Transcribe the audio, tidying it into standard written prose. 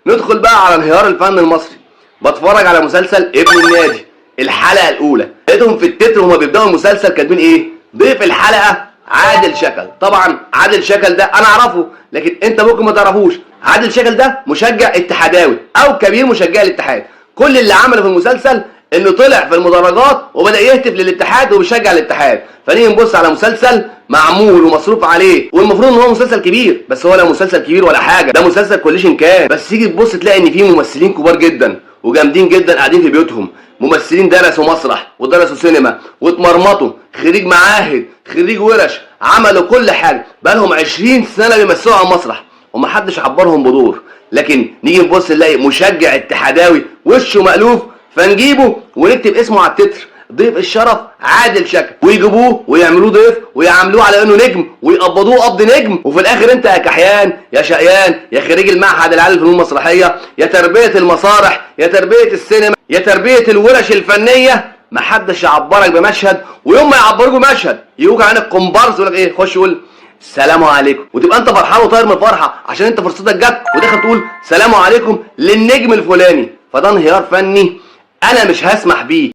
ندخل بقى على انهيار الفن المصري. بتفرج على مسلسل ابن النادي الحلقه الاولى، لقيتهم في التتر وهما بيبداوا المسلسل كاتبين ايه؟ ضيف الحلقه عادل شكل. طبعا عادل شكل ده انا اعرفه، لكن انت ممكن ما تعرفوش. عادل شكل ده مشجع اتحاداوي او كبير مشجعي الاتحاد. كل اللي عمله في المسلسل انه طلع في المدرجات وبدا يهتف للاتحاد وبيشجع الاتحاد. فنيجي نبص على مسلسل معمول ومصروف عليه، والمفروض ان هو مسلسل كبير، بس هو لا مسلسل كبير ولا حاجه، ده مسلسل كوليشن كان. بس تيجي تبص تلاقي ان فيه ممثلين كبار جدا وجامدين جدا قاعدين في بيوتهم، ممثلين درسوا مسرح ودرسوا سينما واتمرمطوا، خريج معاهد، خريج ورش، عملوا كل حاجه، بقالهم 20 سنه بيمثلوا على المسرح ومحدش عبرهم بدور. لكن نيجي نبص نلاقي مشجع اتحاداوي وشه مألوف، فنجيبه ونكتب اسمه على التتر ضيف الشرف عادل شكل، ويجيبوه ويعملوه ضيف ويعاملوه على انه نجم ويقبضوه قبض نجم. وفي الاخر انت يا كحيان يا شقيان يا خريج المعهد العالي للفنون المسرحيه يا تربيه المسارح يا تربيه السينما يا تربيه الورش الفنيه، محدش يعبرك بمشهد. ويوم ما يعبروك بمشهد يجوك عين الكومبارس يقول لك ايه؟ خش يقول السلام عليكم، وتبقى انت فرحان وطاير من الفرحه عشان انت فرصتك جت وداخل تقول سلام عليكم للنجم الفلاني. فده انهيار فني انا مش هسمح بيه.